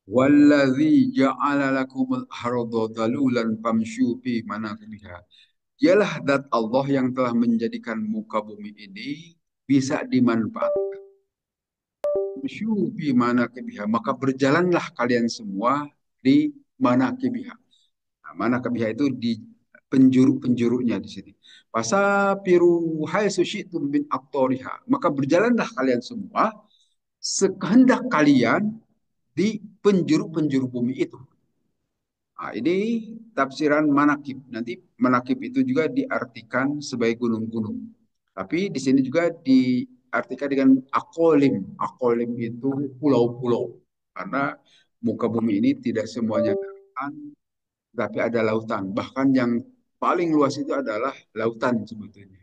Wallazi ja'ala lakumul arda dalulan famshu fi manakibiha. Dialah zat Allah yang telah menjadikan muka bumi ini bisa dimanfaatkan. Famshu fi manakibiha. Maka berjalanlah kalian semua di manakibiha. Nah, manakibiha itu di penjuru-penjurunya di sini. Fasafiru haitsu syi'tum min aqtariha. Maka berjalanlah kalian semua sekehendak kalian di penjuru-penjuru bumi itu. Nah, ini tafsiran manakib. Nanti manakib itu juga diartikan sebagai gunung-gunung. Tapi di sini juga diartikan dengan akolim. Akolim itu pulau-pulau. Karena muka bumi ini tidak semuanya daratan, tapi ada lautan. Bahkan yang paling luas itu adalah lautan sebetulnya.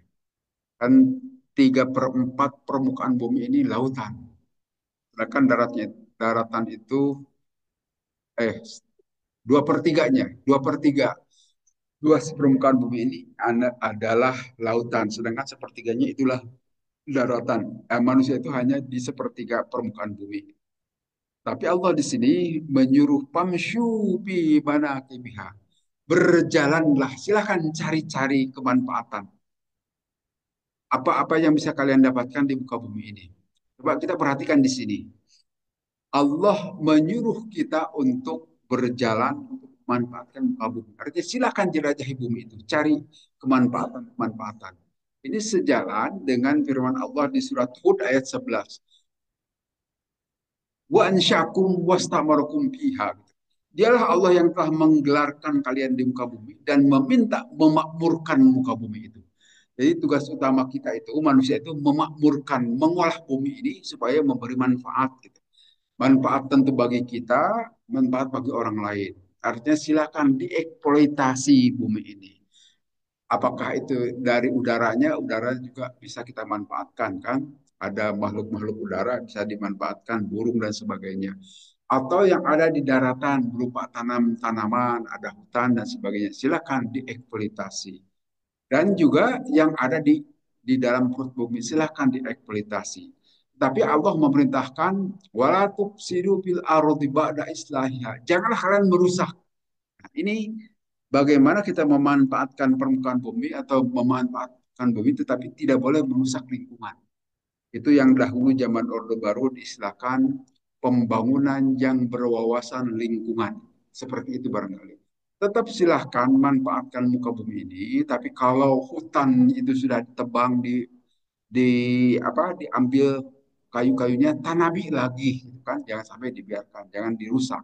Kan 3/4 permukaan bumi ini lautan. Sedangkan daratan itu eh 2/3-nya, 2/3 luas permukaan bumi ini adalah lautan, sedangkan sepertiganya itulah daratan. Manusia itu hanya di sepertiga permukaan bumi. Tapi Allah di sini menyuruh pamsyu bi manakibiha. Berjalanlah, silahkan cari-cari kemanfaatan. Apa-apa yang bisa kalian dapatkan di muka bumi ini. Coba kita perhatikan di sini. Allah menyuruh kita untuk berjalan untuk memanfaatkan muka bumi. Artinya silakan jelajahi bumi itu, cari kemanfaatan-kemanfaatan. Ini sejalan dengan firman Allah di surat Hud ayat 11. Wa ansyakum wastamarakum fiha. Dialah Allah yang telah menggelarkan kalian di muka bumi dan meminta memakmurkan muka bumi itu. Jadi tugas utama kita itu manusia itu memakmurkan, mengolah bumi ini supaya memberi manfaat gitu. Manfaat tentu bagi kita, manfaat bagi orang lain. Artinya silakan dieksploitasi bumi ini. Apakah itu dari udaranya, udara juga bisa kita manfaatkan kan? Ada makhluk-makhluk udara bisa dimanfaatkan, burung dan sebagainya. Atau yang ada di daratan berupa tanam-tanaman, ada hutan dan sebagainya. Silakan dieksploitasi. Dan juga yang ada di dalam perut bumi silakan dieksploitasi. Tapi Allah memerintahkan wala tufsidu fil ardi ba'da islahiha. Janganlah kalian merusak. Nah, ini bagaimana kita memanfaatkan permukaan bumi atau memanfaatkan bumi tetapi tidak boleh merusak lingkungan. Itu yang dahulu zaman Orde Baru diistilahkan pembangunan yang berwawasan lingkungan. Seperti itu barangkali. Tetap silahkan manfaatkan muka bumi ini, tapi kalau hutan itu sudah ditebang, di diambil kayu-kayunya, tanami lagi, gitu kan? Jangan sampai dibiarkan, jangan dirusak.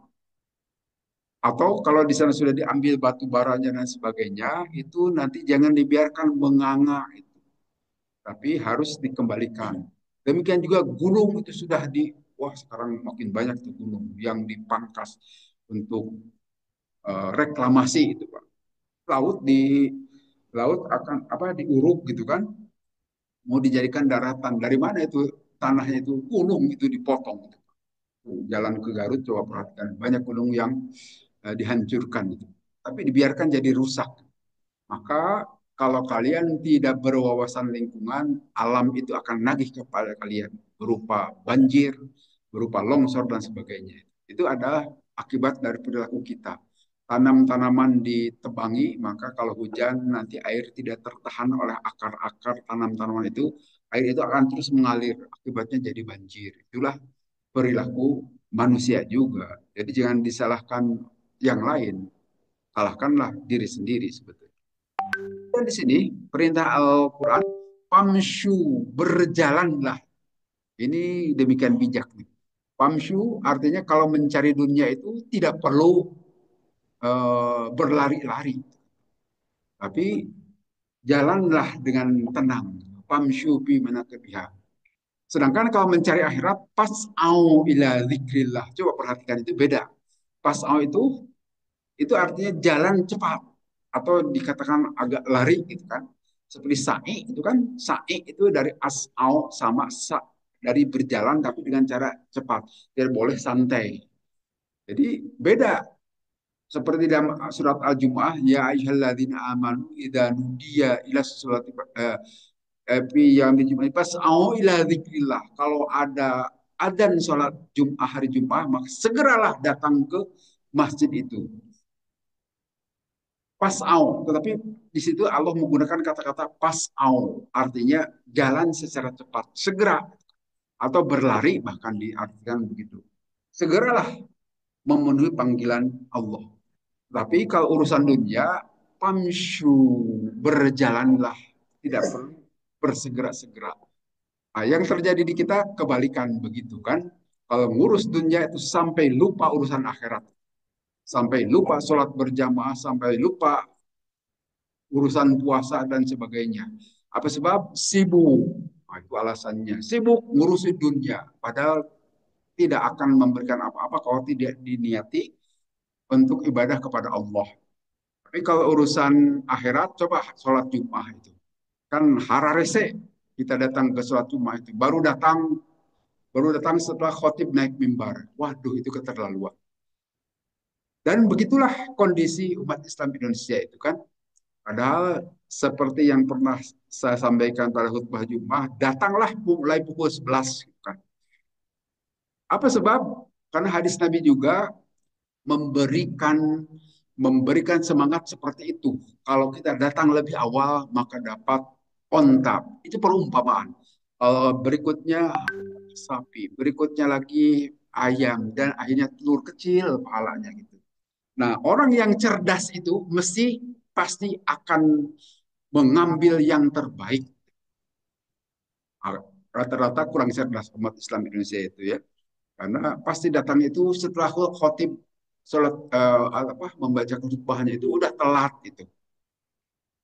Atau kalau di sana sudah diambil batu baranya dan sebagainya, itu nanti jangan dibiarkan menganga, tapi harus dikembalikan. Demikian juga gunung itu sudah wah sekarang makin banyak tuh gunung yang dipangkas untuk reklamasi itu Pak. Laut laut akan diuruk gitu kan, mau dijadikan daratan. Dari mana itu tanahnya itu gunung itu dipotong. Gitu. Jalan ke Garut coba perhatikan banyak gunung yang dihancurkan itu. Tapi dibiarkan jadi rusak. Maka kalau kalian tidak berwawasan lingkungan, alam itu akan nagih kepada kalian berupa banjir, berupa longsor dan sebagainya. Itu adalah akibat dari perilaku kita. Tanam-tanaman ditebangi, maka kalau hujan nanti air tidak tertahan oleh akar-akar tanam-tanaman itu, air itu akan terus mengalir, akibatnya jadi banjir. Itulah perilaku manusia juga. Jadi jangan disalahkan yang lain, salahkanlah diri sendiri sebetulnya. Dan di sini perintah Al-Quran, pamsyu, berjalanlah. Ini demikian bijak. Pamsyu artinya kalau mencari dunia itu tidak perlu berlari-lari. Tapi jalanlah dengan tenang. Pamsyu bi manakibiha. Sedangkan kalau mencari akhirat, pas'au ila zikrillah. Coba perhatikan itu beda. Pas'au itu artinya jalan cepat atau dikatakan agak lari gitu kan. Seperti sa'i itu kan, sa'i itu dari as'au sama sa dari berjalan tapi dengan cara cepat. Tidak boleh santai. Jadi beda seperti dalam surat Al-Jumu'ah ya ayyuhalladzina amanu idza nudiya ila sholati fi yaumil jumu'ah fas'au ila dzikrillah. Kalau ada adzan sholat Jum'ah hari Jum'ah, maka segeralah datang ke masjid itu. Pas'au, tetapi di situ Allah menggunakan kata-kata pas'au, artinya jalan secara cepat, segera atau berlari bahkan diartikan begitu. Segeralah memenuhi panggilan Allah. Tapi kalau urusan dunia, pamsyu, berjalanlah, tidak perlu bersegera-segera. Nah, yang terjadi di kita kebalikan begitu kan. Kalau ngurus dunia itu sampai lupa urusan akhirat. Sampai lupa sholat berjamaah, sampai lupa urusan puasa dan sebagainya. Apa sebab? Sibuk. Nah, itu alasannya. Sibuk ngurusin dunia. Padahal tidak akan memberikan apa-apa kalau tidak diniati untuk ibadah kepada Allah. Tapi kalau urusan akhirat, coba sholat Jumat itu. Kan hararese kita datang ke sholat Jumat itu. Baru datang setelah khotib naik mimbar. Waduh, itu keterlaluan. Dan begitulah kondisi umat Islam Indonesia itu kan. Padahal seperti yang pernah saya sampaikan pada khutbah Jumat, datanglah mulai pukul 11. Kan. Apa sebab? Karena hadis Nabi juga memberikan memberikan semangat seperti itu. Kalau kita datang lebih awal, maka dapat onta. Itu perumpamaan. Berikutnya sapi, berikutnya lagi ayam, dan akhirnya telur kecil pahalanya gitu. Nah, orang yang cerdas itu mesti pasti akan mengambil yang terbaik. Rata-rata kurang cerdas umat Islam Indonesia itu ya. Karena pasti datang itu setelah khotib sholat apa membaca khutbahnya itu udah telat itu.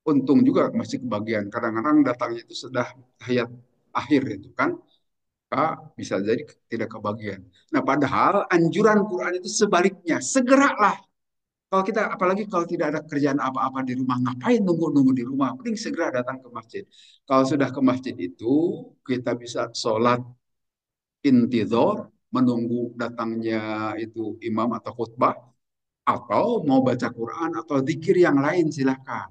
Untung juga masih kebagian. Kadang-kadang datangnya itu sudah tahiyat akhir itu kan. Bisa jadi tidak kebagian. Nah, padahal anjuran Quran itu sebaliknya. Segeralah. Kalau kita, apalagi kalau tidak ada kerjaan apa-apa di rumah, ngapain nunggu-nunggu di rumah? Mending segera datang ke masjid. Kalau sudah ke masjid itu, kita bisa sholat intidor, menunggu datangnya itu imam atau khutbah, atau mau baca Quran atau zikir yang lain silahkan.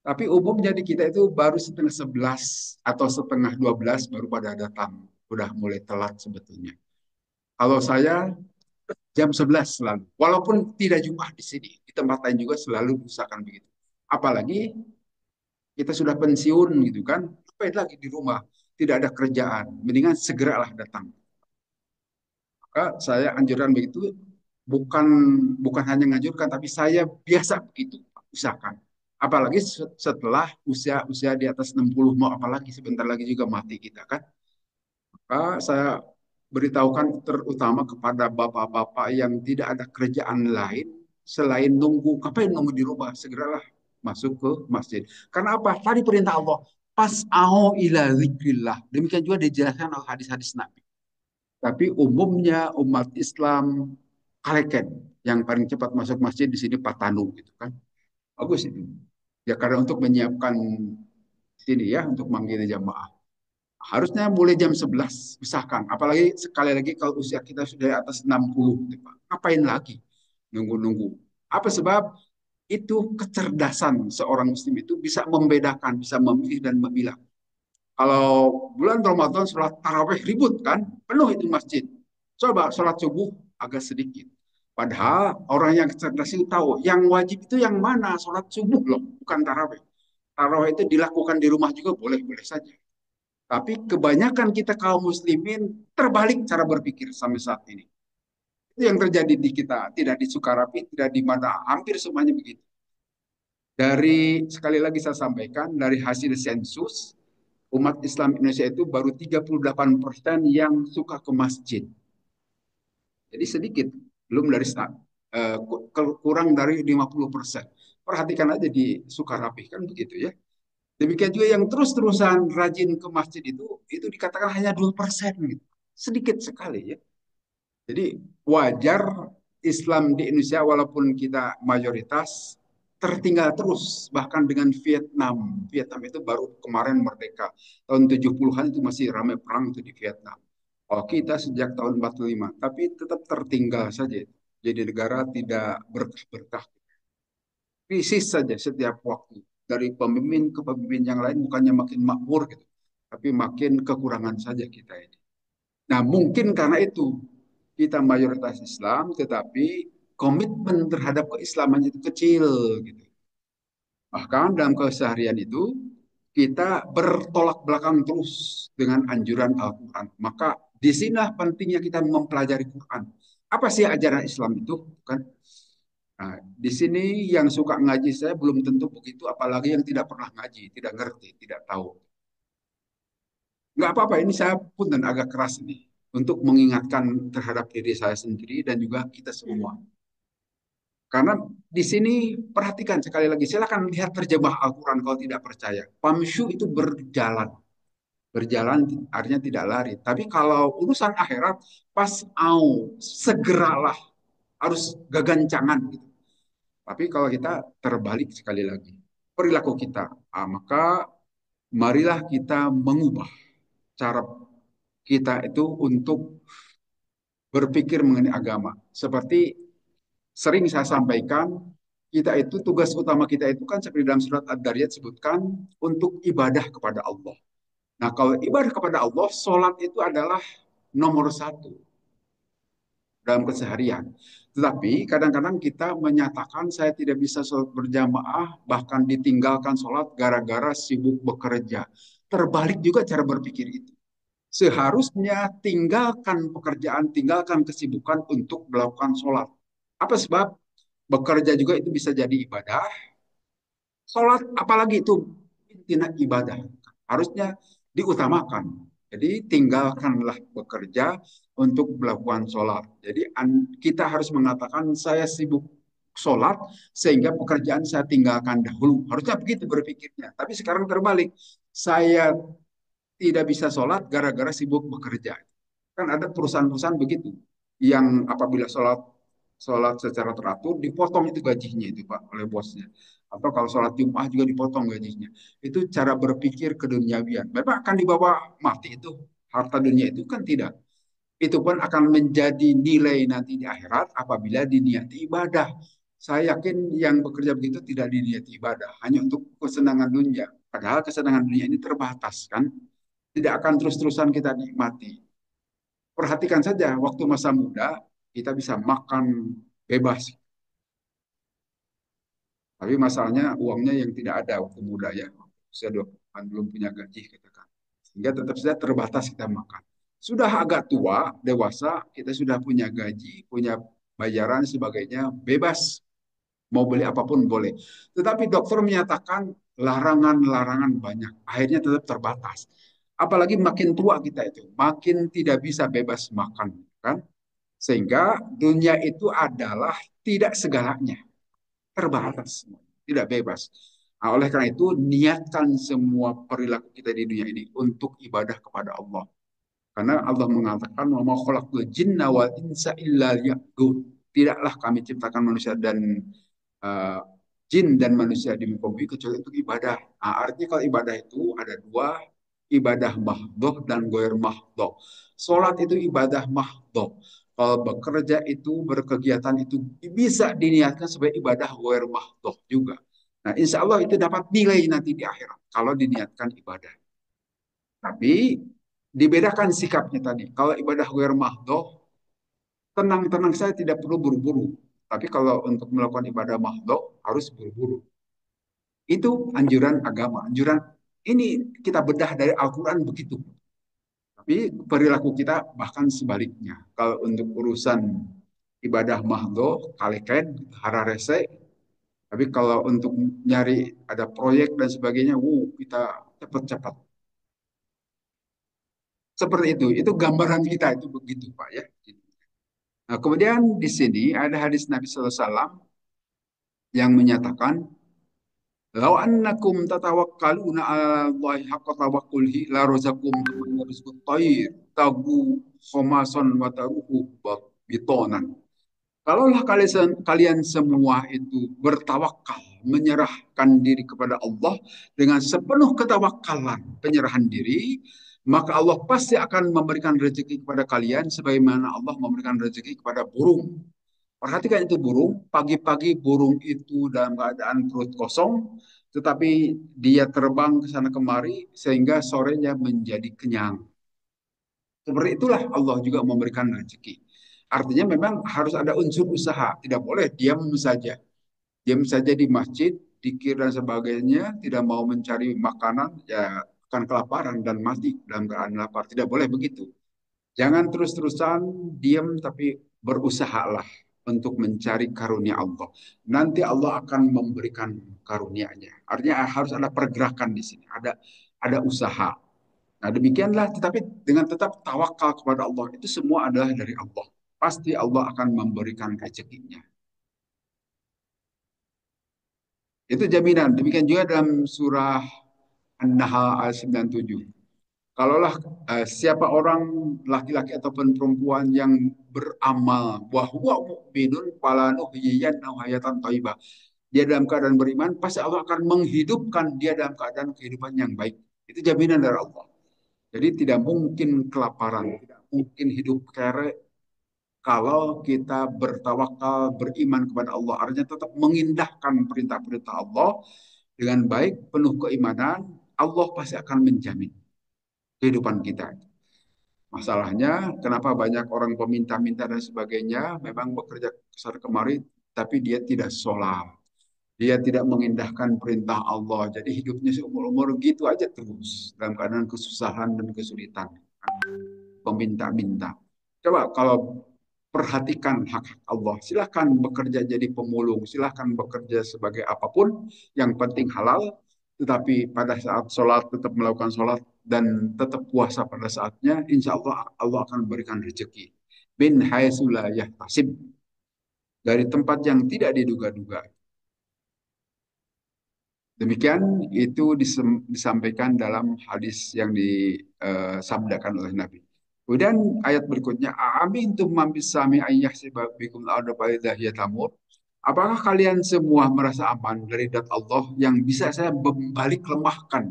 Tapi umumnya di kita itu baru setengah 11 atau setengah 12 baru pada datang. Udah mulai telat sebetulnya. Kalau saya jam 11 selalu. Walaupun tidak Jumat di sini. Di tempat lain juga selalu usahakan begitu. Apalagi kita sudah pensiun gitu kan. Ngapain lagi di rumah? Tidak ada kerjaan. Mendingan segeralah datang. Maka saya anjurkan begitu bukan bukan hanya menganjurkan tapi saya biasa begitu usahakan. Apalagi setelah usia-usia di atas 60 mau apalagi sebentar lagi juga mati kita kan. Maka saya beritahukan terutama kepada bapak-bapak yang tidak ada kerjaan lain selain nunggu, ngapain nunggu di rumah, segeralah masuk ke masjid. Karena apa? Tadi perintah Allah, pas'au ila zikrillah. Demikian juga dijelaskan oleh hadis-hadis Nabi. Tapi umumnya umat Islam kaleken yang paling cepat masuk masjid di sini Patanu gitu kan. Bagus itu. Ya karena untuk menyiapkan sini ya untuk manggil jamaah. Harusnya mulai jam 11 usahakan. Apalagi sekali lagi kalau usia kita sudah di atas 60 gitu, Pak. Ngapain lagi nunggu-nunggu? Apa sebab itu kecerdasan seorang muslim itu bisa membedakan, bisa memilih dan memilah. Kalau bulan Ramadan sholat taraweh ribut kan, penuh itu masjid. Coba sholat subuh agak sedikit. Padahal orang yang cerdas itu tahu, yang wajib itu yang mana? Sholat subuh loh, bukan taraweh. Taraweh itu dilakukan di rumah juga boleh-boleh saja. Tapi kebanyakan kita kaum muslimin terbalik cara berpikir sampai saat ini. Itu yang terjadi di kita, tidak di Sukarapi, tidak di mana, hampir semuanya begitu. Dari, sekali lagi saya sampaikan, dari hasil sensus, umat Islam Indonesia itu baru 38% yang suka ke masjid. Jadi sedikit, belum dari kurang dari 50%. Perhatikan aja di Sukarapi kan begitu ya. Demikian juga yang terus-terusan rajin ke masjid itu dikatakan hanya 2% gitu. Sedikit sekali ya. Jadi wajar Islam di Indonesia walaupun kita mayoritas tertinggal terus bahkan dengan Vietnam. Vietnam itu baru kemarin merdeka. Tahun 70-an itu masih ramai perang itu di Vietnam. Oh, kita sejak tahun 45, tapi tetap tertinggal saja. Jadi negara tidak berkah-berkah. Krisis saja setiap waktu. Dari pemimpin ke pemimpin yang lain bukannya makin makmur gitu. Tapi makin kekurangan saja kita ini. Nah, mungkin karena itu kita mayoritas Islam, tetapi komitmen terhadap keislaman itu kecil gitu. Bahkan dalam keseharian itu kita bertolak belakang terus dengan anjuran Al-Quran. Maka disinilah pentingnya kita mempelajari Quran. Apa sih ajaran Islam itu? Kan? Nah, di sini yang suka ngaji saya belum tentu begitu, apalagi yang tidak pernah ngaji, tidak ngerti, tidak tahu. Nggak apa-apa, ini saya pun dan agak keras ini untuk mengingatkan terhadap diri saya sendiri dan juga kita semua. Karena di sini perhatikan sekali lagi, silakan lihat terjemah Al-Quran kalau tidak percaya. Pamsyu itu berjalan. Berjalan artinya tidak lari. Tapi kalau urusan akhirat, pas segeralah, harus gagancangan gitu. Tapi kalau kita terbalik sekali lagi, perilaku kita, maka marilah kita mengubah cara kita itu untuk berpikir mengenai agama. Seperti sering saya sampaikan, kita itu tugas utama kita itu kan seperti dalam surat Ad-Dariyat sebutkan untuk ibadah kepada Allah. Nah, kalau ibadah kepada Allah, sholat itu adalah nomor satu dalam keseharian. Tetapi kadang-kadang kita menyatakan saya tidak bisa sholat berjamaah, bahkan ditinggalkan sholat gara-gara sibuk bekerja. Terbalik juga cara berpikir itu. Seharusnya tinggalkan pekerjaan, tinggalkan kesibukan untuk melakukan sholat. Apa sebab? Bekerja juga itu bisa jadi ibadah. Sholat apalagi itu intinya ibadah. Harusnya diutamakan. Jadi tinggalkanlah bekerja untuk melakukan sholat. Jadi kita harus mengatakan saya sibuk sholat sehingga pekerjaan saya tinggalkan dahulu. Harusnya begitu berpikirnya. Tapi sekarang terbalik. Saya tidak bisa sholat gara-gara sibuk bekerja. Kan ada perusahaan-perusahaan begitu yang apabila sholat sholat secara teratur dipotong itu gajinya itu Pak oleh bosnya. Atau kalau sholat Jumat juga dipotong gajinya. Itu cara berpikir keduniawian. Memang akan dibawa mati itu harta dunia itu kan tidak. Itu pun akan menjadi nilai nanti di akhirat apabila diniati ibadah. Saya yakin yang bekerja begitu tidak diniati ibadah, hanya untuk kesenangan dunia. Padahal kesenangan dunia ini terbatas kan, tidak akan terus-terusan kita nikmati. Perhatikan saja waktu masa muda kita bisa makan bebas, tapi masalahnya uangnya yang tidak ada waktu muda ya. Saya 20 belum punya gaji katakan. Sehingga tetap saja terbatas kita makan. Sudah agak tua, dewasa, kita sudah punya gaji, punya bayaran sebagainya, bebas mau beli apapun boleh. Tetapi dokter menyatakan larangan-larangan banyak. Akhirnya tetap terbatas. Apalagi makin tua kita itu, makin tidak bisa bebas makan, kan? Sehingga dunia itu adalah tidak segalanya, terbatas, tidak bebas. Nah, oleh karena itu, niatkan semua perilaku kita di dunia ini untuk ibadah kepada Allah. Karena Allah mengatakan, "Wa ma khalaqtul jinna wal insa illa liya'budun." Tidaklah kami ciptakan manusia dan uh, jin dan manusia di muka bumi kecuali untuk ibadah. Nah, artinya kalau ibadah itu ada dua, ibadah mahdoh dan goer mahdoh. Sholat itu ibadah mahdoh. Kalau bekerja itu, berkegiatan itu bisa diniatkan sebagai ibadah goer mahdoh juga. Nah, insya Allah itu dapat nilai nanti di akhirat kalau diniatkan ibadah. Tapi dibedakan sikapnya tadi. Kalau ibadah goer mahdoh, tenang-tenang saya tidak perlu buru-buru. Tapi kalau untuk melakukan ibadah mahdoh harus buru-buru. Itu anjuran agama. Anjuran ini kita bedah dari Al-Quran begitu. Tapi perilaku kita bahkan sebaliknya. Kalau untuk urusan ibadah mahdoh, kaleken, hararese. Tapi kalau untuk nyari ada proyek dan sebagainya, kita cepat-cepat. Seperti itu. Itu gambaran kita itu begitu, Pak ya. Nah, kemudian di sini ada hadis Nabi SAW yang menyatakan, "Lau annakum tatawakkaluna 'ala Allahi haqqa tawakkulihi la razakum kama yarzuqut tayr tagu khomason wa taruhu bitonan." Kalaulah kalian semua itu bertawakal, menyerahkan diri kepada Allah dengan sepenuh ketawakalan, penyerahan diri, maka Allah pasti akan memberikan rezeki kepada kalian sebagaimana Allah memberikan rezeki kepada burung. Perhatikan itu burung, pagi-pagi burung itu dalam keadaan perut kosong, tetapi dia terbang ke sana kemari sehingga sorenya menjadi kenyang. Seperti itulah Allah juga memberikan rezeki. Artinya memang harus ada unsur usaha. Tidak boleh diam saja. Diam saja di masjid, dikir dan sebagainya, tidak mau mencari makanan, ya akan kelaparan dan mati dalam keadaan lapar. Tidak boleh begitu. Jangan terus-terusan diam, tapi berusahalah untuk mencari karunia Allah. Nanti Allah akan memberikan karunia-Nya. Artinya harus ada pergerakan di sini, ada usaha. Nah, demikianlah, tetapi dengan tetap tawakal kepada Allah, itu semua adalah dari Allah. Pasti Allah akan memberikan rezekinya. Itu jaminan. Demikian juga dalam surah An-Nahl ayat 97. Kalaulah siapa orang laki-laki ataupun perempuan yang beramal bahwa mukminun falanuhyiyannahu hayatan thayyibah. Dia dalam keadaan beriman, pasti Allah akan menghidupkan dia dalam keadaan kehidupan yang baik. Itu jaminan dari Allah. Jadi tidak mungkin kelaparan, tidak mungkin hidup kere kalau kita bertawakal, beriman kepada Allah. Artinya tetap mengindahkan perintah-perintah Allah dengan baik, penuh keimanan, Allah pasti akan menjamin kehidupan kita. Masalahnya, kenapa banyak orang peminta-minta dan sebagainya, memang bekerja kesana kemari, tapi dia tidak sholat. Dia tidak mengindahkan perintah Allah. Jadi hidupnya seumur-umur gitu aja terus. Dalam keadaan kesusahan dan kesulitan. Peminta-minta. Coba kalau perhatikan hak-hak Allah. Silahkan bekerja jadi pemulung. Silahkan bekerja sebagai apapun. Yang penting halal. Tetapi pada saat sholat tetap melakukan sholat dan tetap puasa pada saatnya, insya Allah Allah akan berikan rezeki. Bin haitsulah yahtasib, dari tempat yang tidak diduga-duga. Demikian itu disampaikan dalam hadis yang disabdakan oleh Nabi. Kemudian ayat berikutnya, Aamintum man bis sami ayyahsiba bikum al-ardha fa idza hiya tamur. Apakah kalian semua merasa aman dari dat Allah yang bisa saya membalik lemahkan?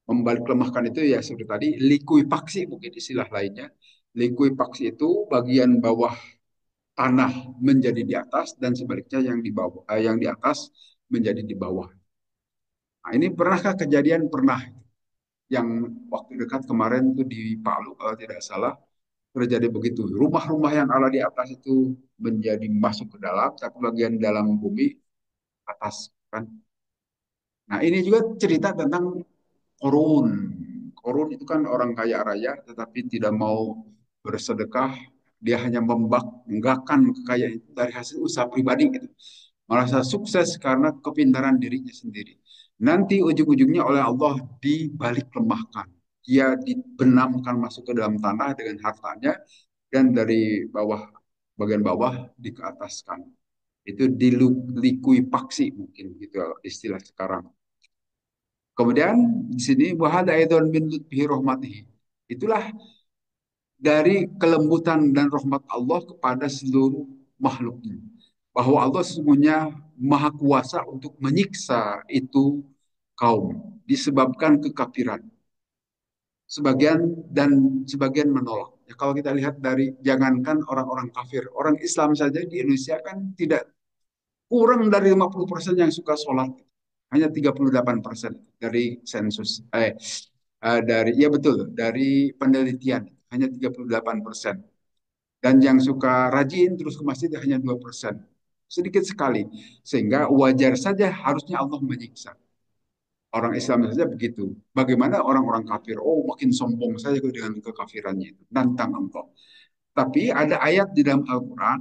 Membalik lemahkan itu ya seperti tadi, likuifaksi mungkin istilah lainnya. Likuifaksi itu bagian bawah tanah menjadi di atas dan sebaliknya yang di bawah, yang di atas menjadi di bawah. Nah, ini pernahkah kejadian? Pernah. Yang waktu dekat kemarin itu di Palu, kalau tidak salah, terjadi begitu. Rumah-rumah yang ada di atas itu menjadi masuk ke dalam, tapi bagian dalam bumi atas kan. Nah, ini juga cerita tentang korun. Korun itu kan orang kaya raya, tetapi tidak mau bersedekah. Dia hanya membanggakan kekayaan itu dari hasil usaha pribadi gitu. Merasa sukses karena kepintaran dirinya sendiri. Nanti ujung-ujungnya oleh Allah dibalik lemahkan. Dia dibenamkan masuk ke dalam tanah dengan hartanya dan dari bawah, bagian bawah dikeataskan. Itu dilikuifaksi mungkin gitu istilah sekarang. Kemudian di sini wahada aidon min lutfihi rahmatihi. Itulah dari kelembutan dan rahmat Allah kepada seluruh makhluknya. Bahwa Allah sesungguhnya maha kuasa untuk menyiksa itu kaum disebabkan kekafiran. Sebagian menolak. Ya, kalau kita lihat dari jangankan orang-orang kafir, orang Islam saja di Indonesia kan tidak kurang dari 50% yang suka sholat. Hanya 38% dari sensus. Dari ya betul, dari penelitian hanya 38%. Dan yang suka rajin terus ke masjid hanya 2%. Sedikit sekali. Sehingga wajar saja harusnya Allah menyiksa. Orang Islam saja begitu. Bagaimana orang-orang kafir? Oh, makin sombong saja dengan kekafirannya itu. Nantang engkau. Tapi ada ayat di dalam Al-Quran,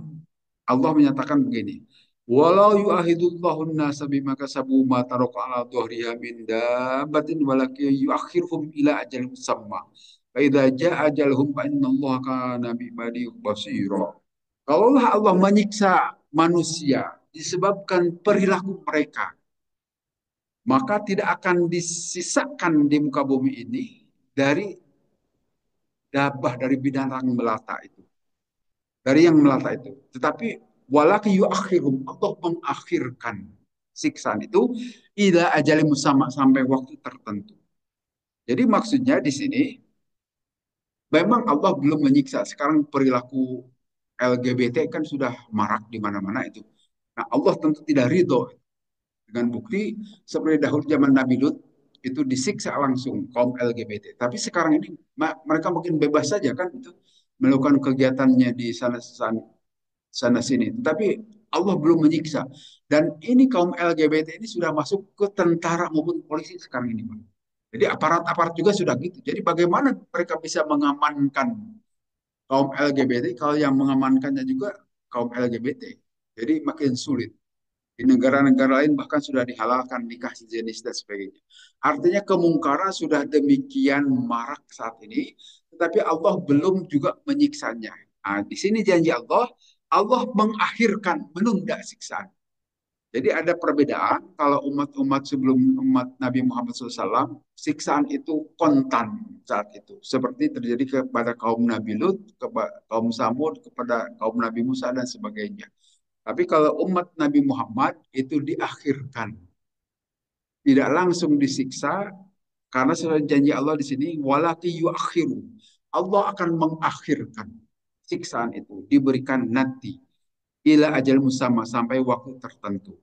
Allah menyatakan begini, Walau yu'ahidullahu nasa bima kasabu ma taraka ala dhuhriha min dabbatin walaki yuakhirhum ila ajal musamma. Fa idza jaa ajaluhum fa innallaha kana bibadi basira. Kalaulah Allah menyiksa manusia disebabkan perilaku mereka, maka tidak akan disisakan di muka bumi ini dari dabah, dari binatang melata itu. Dari yang melata itu. Tetapi walaki yuakhirum, Allah mengakhirkan siksaan itu ila ajali musamma, sampai waktu tertentu. Jadi maksudnya di sini memang Allah belum menyiksa. Sekarang perilaku LGBT kan sudah marak di mana-mana itu. Nah, Allah tentu tidak ridho dengan bukti seperti dahulu zaman Nabi Lut. itu disiksa langsung kaum LGBT. Tapi sekarang ini mereka mungkin bebas saja kan itu melakukan kegiatannya di sana sini. Tetapi Allah belum menyiksa. Dan ini kaum LGBT ini sudah masuk ke tentara maupun polisi sekarang ini, Bang. Jadi aparat-aparat juga sudah gitu. Jadi bagaimana mereka bisa mengamankan kaum LGBT kalau yang mengamankannya juga kaum LGBT. Jadi makin sulit. Di negara-negara lain bahkan sudah dihalalkan nikah sejenis dan sebagainya. Artinya kemungkaran sudah demikian marak saat ini, tetapi Allah belum juga menyiksanya. Nah, di sini janji Allah, Allah mengakhirkan, menunda siksaan. Jadi ada perbedaan kalau umat-umat sebelum umat Nabi Muhammad SAW, siksaan itu kontan saat itu. Seperti terjadi kepada kaum Nabi Lut, kepada kaum Samud, kepada kaum Nabi Musa dan sebagainya. Tapi kalau umat Nabi Muhammad itu diakhirkan, tidak langsung disiksa karena sesuai janji Allah di sini walaki yuakhiru. Allah akan mengakhirkan siksaan itu diberikan nanti ila ajal musamma sampai waktu tertentu.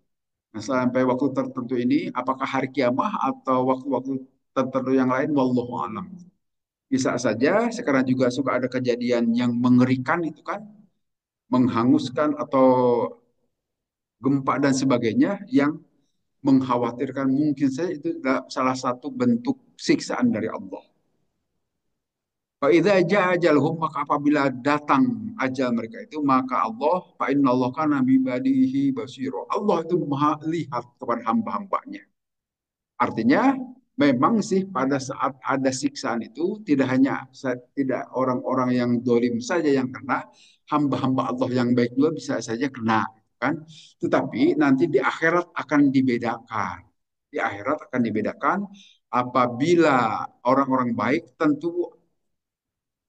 Nah, sampai waktu tertentu ini apakah hari kiamah atau waktu-waktu tertentu yang lain wallahu alam. Bisa saja sekarang juga suka ada kejadian yang mengerikan itu kan menghanguskan atau gempa dan sebagainya yang mengkhawatirkan mungkin saja itu adalah salah satu bentuk siksaan dari Allah. Fa'idza jaa ajaluhum maka apabila datang ajal mereka itu maka Allah fa innallaha kana bi ibadihi basira. Allah itu Maha lihat kepada hamba-hambanya. Artinya memang sih pada saat ada siksaan itu tidak orang-orang yang dolim saja yang kena, hamba-hamba Allah yang baik juga bisa saja kena, kan? Tetapi nanti di akhirat akan dibedakan. Di akhirat akan dibedakan apabila orang-orang baik tentu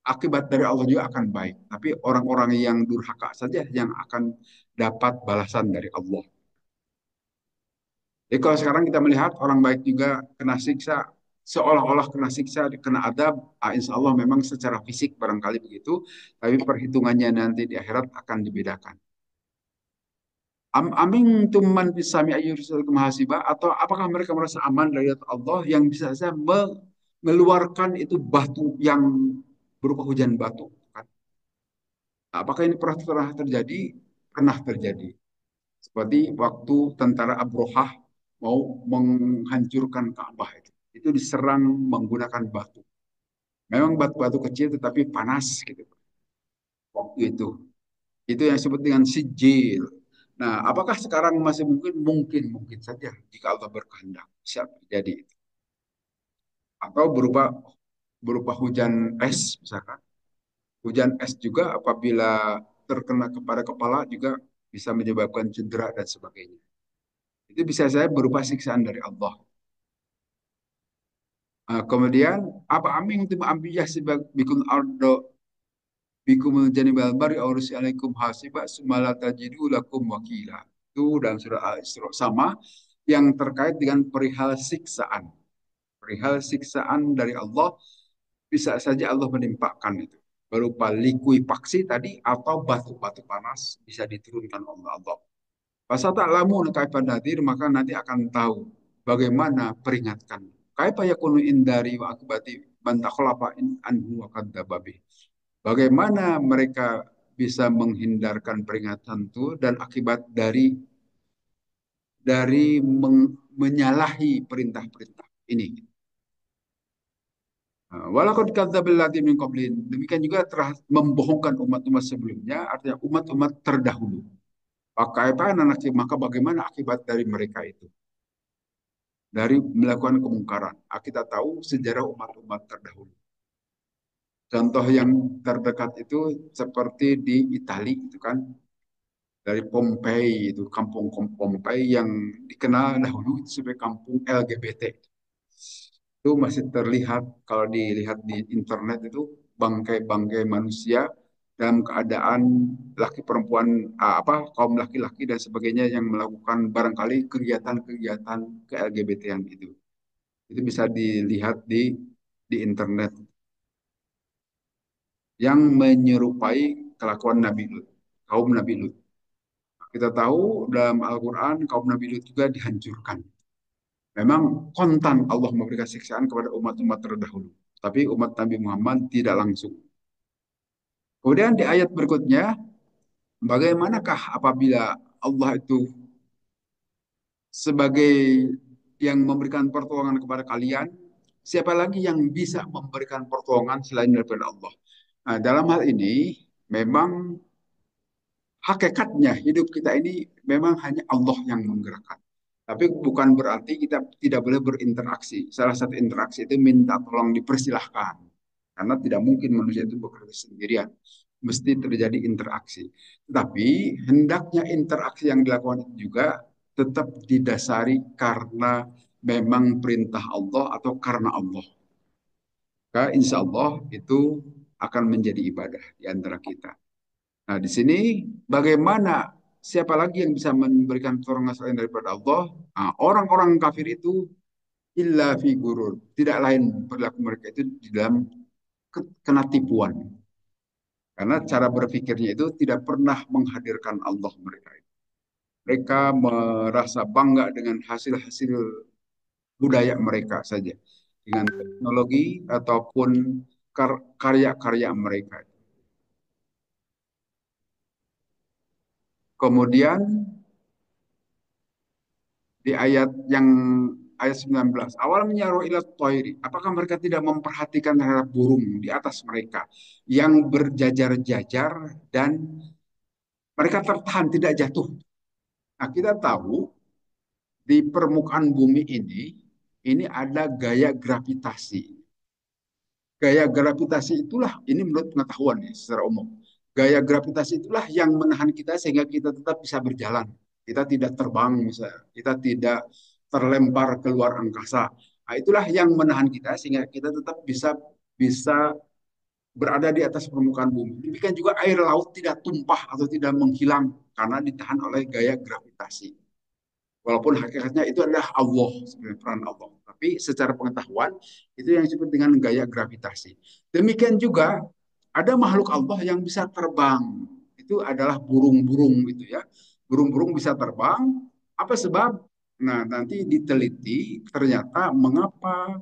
akibat dari Allah juga akan baik. Tapi orang-orang yang durhaka saja yang akan dapat balasan dari Allah. Jadi kalau sekarang kita melihat orang baik juga kena siksa, seolah-olah kena siksa, kena adab, insya Allah memang secara fisik barangkali begitu, tapi perhitungannya nanti di akhirat akan dibedakan. Amin tuman bisami ayyursul mahasibah atau apakah mereka merasa aman dari Allah yang bisa saja mengeluarkan itu batu yang berupa hujan batu, kan? Apakah ini pernah terjadi? Pernah terjadi. Seperti waktu tentara Abrohah mau menghancurkan Ka'bah itu. Itu diserang menggunakan batu. Memang batu-batu kecil tetapi panas gitu waktu itu. Itu yang disebut dengan sijil. Nah, apakah sekarang masih mungkin? Mungkin, mungkin saja jika Allah berkehendak bisa terjadi. Atau berupa hujan es misalkan. Hujan es juga apabila terkena kepada kepala juga bisa menyebabkan cedera dan sebagainya. Itu bisa saya berupa siksaan dari Allah. Kemudian apa amin itu ambiyah sebab bikun ardo bikum janibal bari aurusi alaikum hasiba sumala tajidu lakum wakila. Itu dalam surah Al-Isra sama yang terkait dengan perihal siksaan. Perihal siksaan dari Allah bisa saja Allah menimpakan itu berupa likuifaksi tadi atau batu-batu panas bisa diturunkan oleh Allah. Pasal tak lamun kaifa nadir maka nanti akan tahu bagaimana peringatkan. Kaifa yakunu indari wa akibati man takhlafa in anhu wa kadzdzaba bih. Bagaimana mereka bisa menghindarkan peringatan itu dan akibat dari menyalahi perintah-perintah ini. Walakad kadzabil ladzina min qablihim. Demikian juga telah membohongkan umat-umat sebelumnya, artinya umat-umat terdahulu. Maka bagaimana akibat dari mereka itu? Dari melakukan kemungkaran. Kita tahu sejarah umat-umat terdahulu. Contoh yang terdekat itu seperti di Italia itu kan dari Pompei itu kampung Pompei yang dikenal dahulu sebagai kampung LGBT. Itu masih terlihat kalau dilihat di internet itu bangkai-bangkai manusia dalam keadaan laki perempuan apa kaum laki-laki dan sebagainya yang melakukan barangkali kegiatan-kegiatan ke LGBT-an itu. Itu bisa dilihat di internet yang menyerupai kelakuan Nabi Lut, kaum Nabi Lut. Kita tahu dalam Al-Quran kaum Nabi Lut juga dihancurkan. Memang kontan Allah memberikan siksaan kepada umat-umat terdahulu. Tapi umat Nabi Muhammad tidak langsung. Kemudian di ayat berikutnya, bagaimanakah apabila Allah itu sebagai yang memberikan pertolongan kepada kalian, siapa lagi yang bisa memberikan pertolongan selain daripada Allah? Nah, dalam hal ini memang hakikatnya hidup kita ini memang hanya Allah yang menggerakkan. Tapi bukan berarti kita tidak boleh berinteraksi. Salah satu interaksi itu minta tolong dipersilahkan. Karena tidak mungkin manusia itu bekerja sendirian. Mesti terjadi interaksi. Tetapi hendaknya interaksi yang dilakukan itu juga tetap didasari karena memang perintah Allah atau karena Allah. Maka insya Allah itu akan menjadi ibadah di antara kita. Nah, di sini bagaimana siapa lagi yang bisa memberikan pertolongan selain daripada Allah? Nah, orang-orang kafir itu illa fi gurur. Tidak lain perilaku mereka itu di dalam kena tipuan. Karena cara berpikirnya itu tidak pernah menghadirkan Allah mereka. Mereka merasa bangga dengan hasil-hasil budaya mereka saja. Dengan teknologi ataupun karya-karya mereka. Kemudian di ayat yang ayat 19. Awal menyaruh ila toiri. Apakah mereka tidak memperhatikan terhadap burung di atas mereka yang berjajar-jajar dan mereka tertahan tidak jatuh. Nah, kita tahu di permukaan bumi ini ada gaya gravitasi. Gaya gravitasi itulah, ini menurut pengetahuan ya secara umum. Gaya gravitasi itulah yang menahan kita sehingga kita tetap bisa berjalan. Kita tidak terbang misalnya, kita tidak terlempar keluar angkasa. Nah, itulah yang menahan kita sehingga kita tetap bisa bisa berada di atas permukaan bumi. Demikian juga air laut tidak tumpah atau tidak menghilang karena ditahan oleh gaya gravitasi. Walaupun hakikatnya itu adalah Allah, sebenarnya peran Allah. Tapi secara pengetahuan, itu yang disebut dengan gaya gravitasi. Demikian juga, ada makhluk Allah yang bisa terbang. Itu adalah burung-burung gitu ya. Burung-burung bisa terbang. Apa sebab? Nah, nanti diteliti ternyata mengapa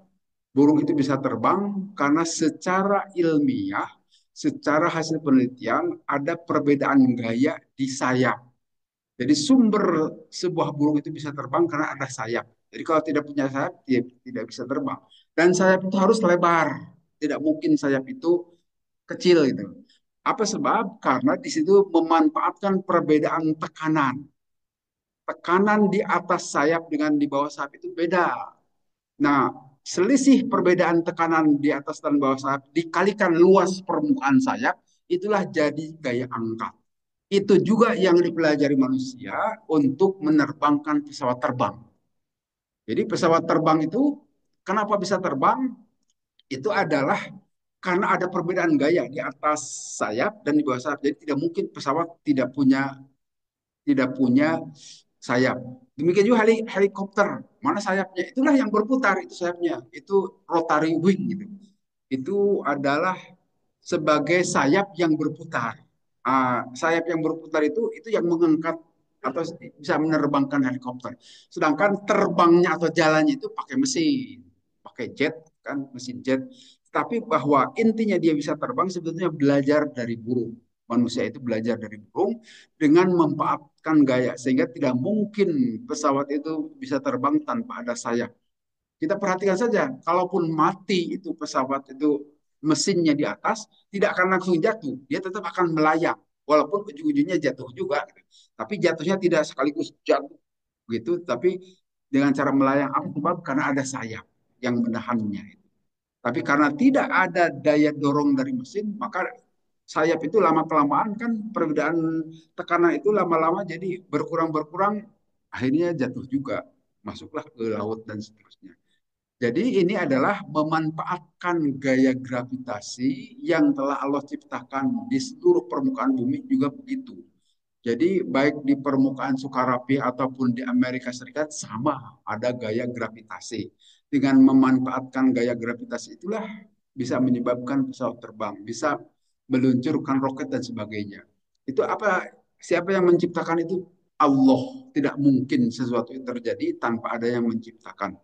burung itu bisa terbang karena secara ilmiah, secara hasil penelitian ada perbedaan gaya di sayap. Jadi sumber sebuah burung itu bisa terbang karena ada sayap. Jadi kalau tidak punya sayap, dia tidak bisa terbang. Dan sayap itu harus lebar. Tidak mungkin sayap itu kecil gitu. Apa sebab? Karena di situ memanfaatkan perbedaan tekanan. Tekanan di atas sayap dengan di bawah sayap itu beda. Nah, selisih perbedaan tekanan di atas dan bawah sayap dikalikan luas permukaan sayap, itulah jadi gaya angkat. Itu juga yang dipelajari manusia untuk menerbangkan pesawat terbang. Jadi pesawat terbang itu kenapa bisa terbang? Itu adalah karena ada perbedaan gaya di atas sayap dan di bawah sayap. Jadi tidak mungkin pesawat tidak punya sayap. Demikian juga helikopter. Mana sayapnya? Itulah yang berputar itu sayapnya. Itu rotary wing gitu. Itu adalah sebagai sayap yang berputar. Sayap yang berputar itu yang mengangkat atau bisa menerbangkan helikopter. Sedangkan terbangnya atau jalannya itu pakai mesin, pakai jet kan, mesin jet. Tapi bahwa intinya dia bisa terbang sebetulnya belajar dari burung. Manusia itu belajar dari burung dengan memanfaatkan gaya sehingga tidak mungkin pesawat itu bisa terbang tanpa ada sayap. Kita perhatikan saja, kalaupun mati itu pesawat itu mesinnya di atas, tidak akan langsung jatuh. Dia tetap akan melayang. Walaupun ujung-ujungnya jatuh juga. Gitu. Tapi jatuhnya tidak sekaligus jatuh gitu, tapi dengan cara melayang. Apa sebab? Karena ada sayap yang menahannya. Tapi karena tidak ada daya dorong dari mesin, maka sayap itu lama-kelamaan kan perbedaan tekanan itu lama-lama jadi berkurang-berkurang, akhirnya jatuh juga. Masuklah ke laut dan seterusnya. Jadi ini adalah memanfaatkan gaya gravitasi yang telah Allah ciptakan di seluruh permukaan bumi juga begitu. Jadi baik di permukaan Sukarapi ataupun di Amerika Serikat sama ada gaya gravitasi. Dengan memanfaatkan gaya gravitasi itulah bisa menyebabkan pesawat terbang, bisa meluncurkan roket dan sebagainya. Itu apa? Siapa yang menciptakan itu? Allah. Tidak mungkin sesuatu itu terjadi tanpa ada yang menciptakan.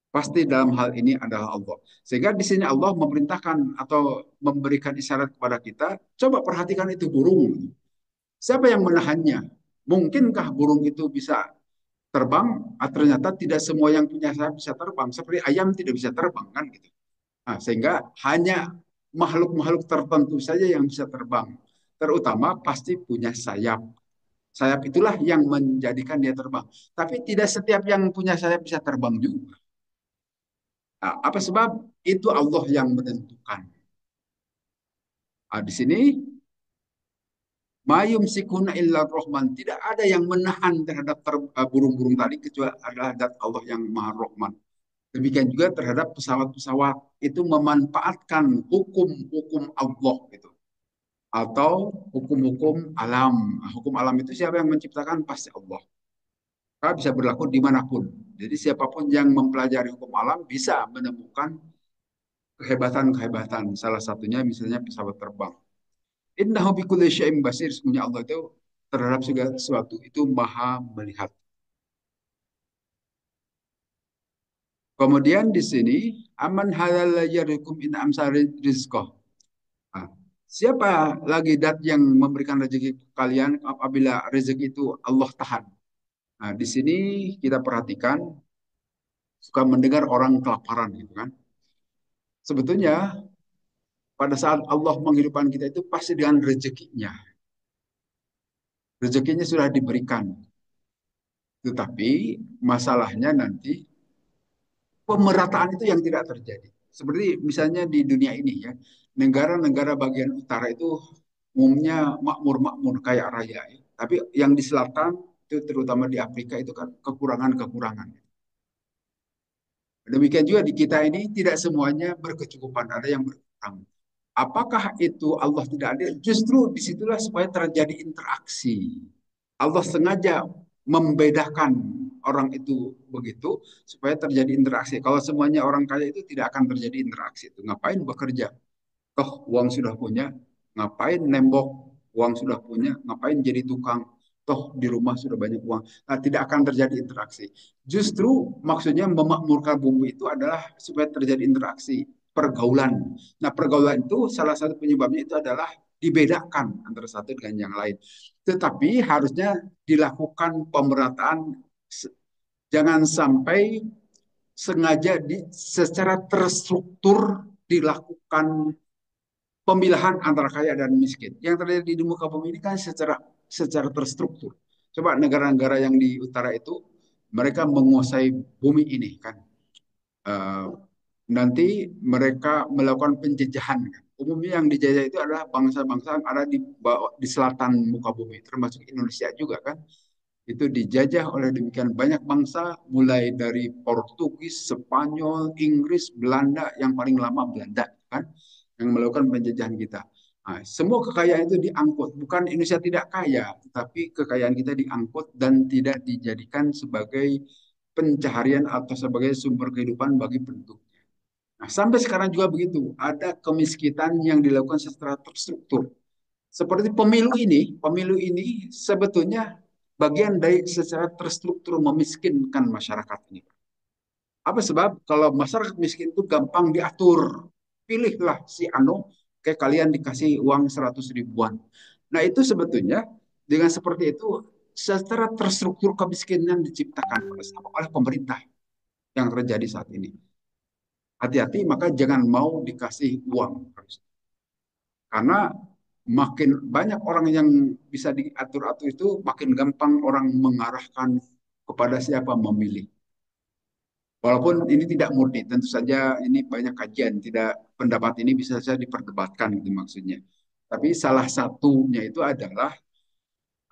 Pasti dalam hal ini adalah Allah. Sehingga di sini Allah memerintahkan atau memberikan isyarat kepada kita, coba perhatikan itu burung. Siapa yang menahannya? Mungkinkah burung itu bisa terbang? Ah, ternyata tidak semua yang punya sayap bisa terbang. Seperti ayam tidak bisa terbang kan gitu. Nah, sehingga hanya makhluk-makhluk tertentu saja yang bisa terbang. Terutama pasti punya sayap. Sayap itulah yang menjadikan dia terbang. Tapi tidak setiap yang punya sayap bisa terbang juga. Nah, apa sebab? Itu Allah yang menentukan. Nah, di sini mayum sikuna illa rahman. Tidak ada yang menahan terhadap burung-burung tadi kecuali adalah zat Allah yang maha rahman. Demikian juga terhadap pesawat-pesawat itu memanfaatkan hukum-hukum Allah gitu. Atau hukum-hukum alam. Nah, hukum alam itu siapa yang menciptakan? Pasti Allah. Maka bisa berlaku dimanapun. Jadi siapapun yang mempelajari hukum alam bisa menemukan kehebatan-kehebatan. Salah satunya misalnya pesawat terbang. Innahu bikulli syai'in basir. Sebenarnya Allah itu terhadap segala sesuatu itu maha melihat. Kemudian di sini aman halal yarzukum in amsari rizqah. Nah, siapa lagi dat yang memberikan rezeki kalian apabila rezeki itu Allah tahan? Nah, di sini kita perhatikan suka mendengar orang kelaparan gitu kan. Sebetulnya pada saat Allah menghidupkan kita itu pasti dengan rezekinya. Rezekinya sudah diberikan. Tetapi masalahnya nanti pemerataan itu yang tidak terjadi. Seperti misalnya di dunia ini ya, negara-negara bagian utara itu umumnya makmur-makmur kayak raya. Ya. Tapi yang di selatan itu terutama di Afrika itu kan kekurangan-kekurangan. Demikian juga di kita ini tidak semuanya berkecukupan, ada yang berkurang. Apakah itu Allah tidak adil? Justru disitulah supaya terjadi interaksi. Allah sengaja membedakan orang itu begitu supaya terjadi interaksi. Kalau semuanya orang kaya itu tidak akan terjadi interaksi. Itu ngapain bekerja? Toh uang sudah punya, ngapain nembok? Uang sudah punya, ngapain jadi tukang? Toh di rumah sudah banyak uang. Nah, tidak akan terjadi interaksi. Justru maksudnya memakmurkan bumi itu adalah supaya terjadi interaksi, pergaulan. Nah, pergaulan itu salah satu penyebabnya itu adalah dibedakan antara satu dengan yang lain. Tetapi harusnya dilakukan pemerataan, jangan sampai sengaja secara terstruktur dilakukan pemilahan antara kaya dan miskin. Yang terjadi di muka bumi ini kan secara terstruktur. Coba negara-negara yang di utara itu mereka menguasai bumi ini kan. Eh, nanti mereka melakukan penjejahan kan. Umumnya yang dijajah itu adalah bangsa-bangsa yang ada di selatan muka bumi, termasuk Indonesia juga kan. Itu dijajah oleh demikian banyak bangsa, mulai dari Portugis, Spanyol, Inggris, Belanda, yang paling lama Belanda kan, yang melakukan penjajahan kita. Nah, semua kekayaan itu diangkut, bukan Indonesia tidak kaya, tetapi kekayaan kita diangkut dan tidak dijadikan sebagai pencaharian atau sebagai sumber kehidupan bagi penduduk. Nah, sampai sekarang juga begitu, ada kemiskinan yang dilakukan secara terstruktur. Seperti pemilu ini sebetulnya bagian dari secara terstruktur memiskinkan masyarakat ini. Apa sebab? Kalau masyarakat miskin itu gampang diatur. Pilihlah si Anu, kayak kalian dikasih uang 100 ribuan. Nah itu sebetulnya dengan seperti itu secara terstruktur kemiskinan diciptakan oleh pemerintah yang terjadi saat ini. Hati-hati, maka jangan mau dikasih uang. Karena makin banyak orang yang bisa diatur-atur itu, makin gampang orang mengarahkan kepada siapa memilih. Walaupun ini tidak murni, tentu saja ini banyak kajian, tidak pendapat ini bisa saja diperdebatkan gitu maksudnya. Tapi salah satunya itu adalah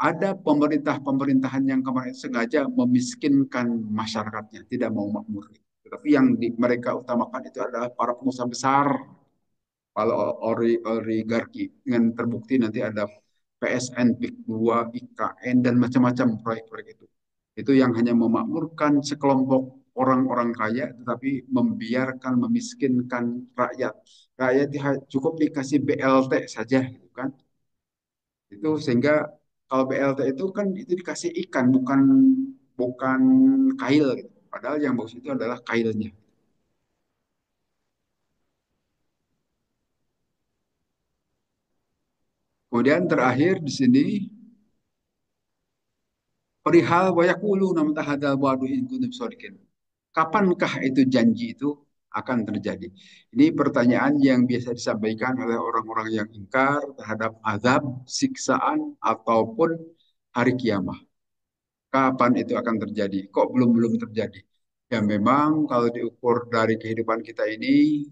ada pemerintah-pemerintahan yang kemarin sengaja memiskinkan masyarakatnya, tidak mau makmur. Tetapi yang mereka utamakan itu adalah para pengusaha besar, kalau oligarki dengan terbukti nanti ada PSN, PIK 2, IKN dan macam-macam proyek-proyek itu. Itu yang hanya memakmurkan sekelompok orang-orang kaya tetapi membiarkan memiskinkan rakyat. Rakyat cukup dikasih BLT saja gitu kan. Itu sehingga kalau BLT itu kan itu dikasih ikan bukan bukan kail gitu. Padahal yang bagus itu adalah kailnya. Kemudian terakhir di sini perihal wa yaquluna mata hadzal wa'du in kuntum shadiqin. Kapankah itu janji itu akan terjadi? Ini pertanyaan yang biasa disampaikan oleh orang-orang yang ingkar terhadap azab, siksaan, ataupun hari kiamat. Kapan itu akan terjadi? Kok belum-belum terjadi? Ya memang kalau diukur dari kehidupan kita ini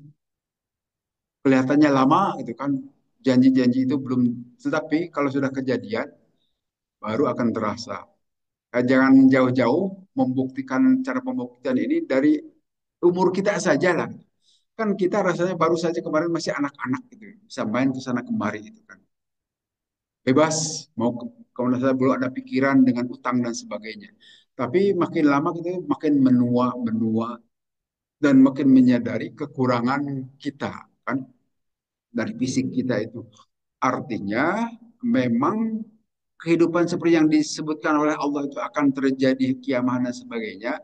kelihatannya lama gitu kan. Janji-janji itu belum, tetapi kalau sudah kejadian baru akan terasa. Jangan jauh-jauh membuktikan cara pembuktian ini dari umur kita saja lah. Kan kita rasanya baru saja kemarin masih anak-anak gitu, bisa main ke sana kemari gitu kan. Bebas mau kalau saya belum ada pikiran dengan utang dan sebagainya. Tapi makin lama gitu makin menua, menua dan makin menyadari kekurangan kita kan dari fisik kita itu. Artinya memang kehidupan seperti yang disebutkan oleh Allah itu akan terjadi kiamat dan sebagainya.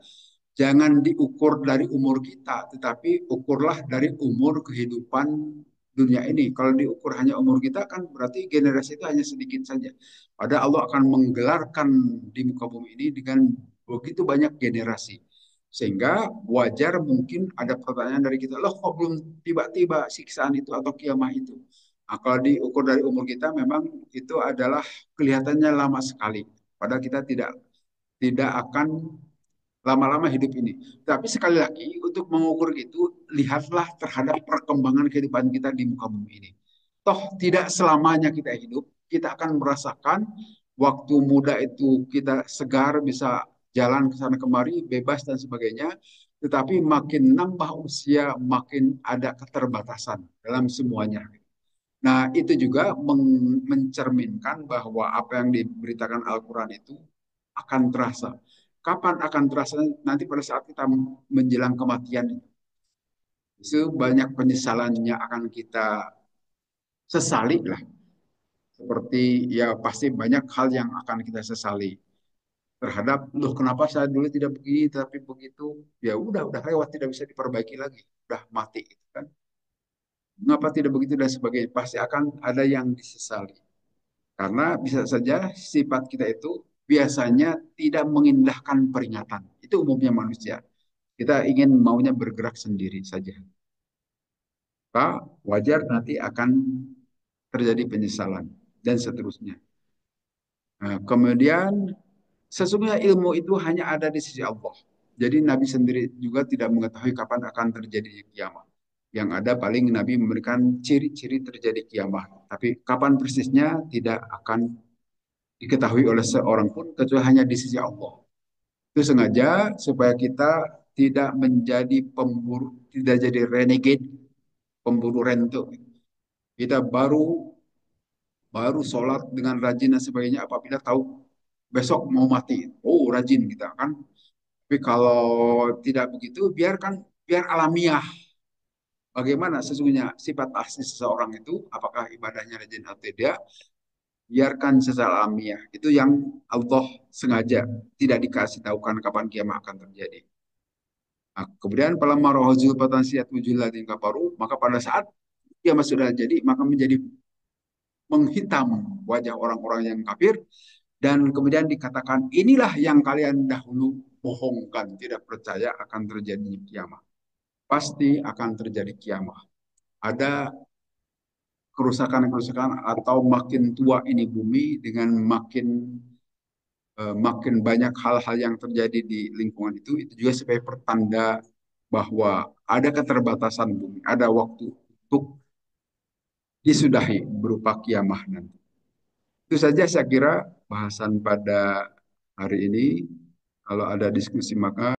Jangan diukur dari umur kita, tetapi ukurlah dari umur kehidupan dunia ini. Kalau diukur hanya umur kita kan berarti generasi itu hanya sedikit saja. Padahal Allah akan menggelarkan di muka bumi ini dengan begitu banyak generasi. Sehingga wajar mungkin ada pertanyaan dari kita, loh kok belum tiba-tiba siksaan itu atau kiamah itu? Nah, kalau diukur dari umur kita memang itu adalah kelihatannya lama sekali. Padahal kita tidak akan lama-lama hidup ini. Tapi sekali lagi untuk mengukur itu lihatlah terhadap perkembangan kehidupan kita di muka bumi ini. Toh tidak selamanya kita hidup, kita akan merasakan waktu muda itu kita segar bisa jalan ke sana kemari bebas dan sebagainya. Tetapi makin nambah usia makin ada keterbatasan dalam semuanya. Nah, itu juga mencerminkan bahwa apa yang diberitakan Al-Quran itu akan terasa. Kapan akan terasa? Nanti pada saat kita menjelang kematian. Itu banyak penyesalannya akan kita sesali lah. Seperti ya pasti banyak hal yang akan kita sesali. Terhadap, loh kenapa saya dulu tidak begini, tapi begitu. Ya udah lewat, tidak bisa diperbaiki lagi. Udah mati. Gitu kan. Mengapa tidak begitu dan sebagainya. Pasti akan ada yang disesali. Karena bisa saja sifat kita itu biasanya tidak mengindahkan peringatan. Itu umumnya manusia. Kita ingin maunya bergerak sendiri saja. Maka wajar nanti akan terjadi penyesalan dan seterusnya. Nah, kemudian sesungguhnya ilmu itu hanya ada di sisi Allah. Jadi Nabi sendiri juga tidak mengetahui kapan akan terjadi kiamat. Yang ada paling Nabi memberikan ciri-ciri terjadi kiamat. Tapi kapan persisnya tidak akan diketahui oleh seorang pun kecuali hanya di sisi Allah. Itu sengaja supaya kita tidak menjadi pemburu, tidak jadi renegade, pemburu rente. Kita baru baru sholat dengan rajin dan sebagainya apabila tahu besok mau mati. Oh, rajin kita kan. Tapi kalau tidak begitu, biar alamiah. Bagaimana sesungguhnya sifat asli seseorang itu, apakah ibadahnya rajin atau tidak, biarkan secara alamiah. Itu yang Allah sengaja tidak dikasih tahukan kapan kiamat akan terjadi. Nah, kemudian falamma ra'awzul fatansiat wujul ladin kafaru, maka pada saat kiamat sudah jadi, maka menjadi menghitam wajah orang-orang yang kafir dan kemudian dikatakan inilah yang kalian dahulu bohongkan, tidak percaya akan terjadi kiamat. Pasti akan terjadi kiamat. Ada kerusakan-kerusakan atau makin tua ini bumi dengan makin banyak hal-hal yang terjadi di lingkungan itu juga sebagai pertanda bahwa ada keterbatasan bumi, ada waktu untuk disudahi berupa kiamah nanti. Itu saja saya kira bahasan pada hari ini. Kalau ada diskusi maka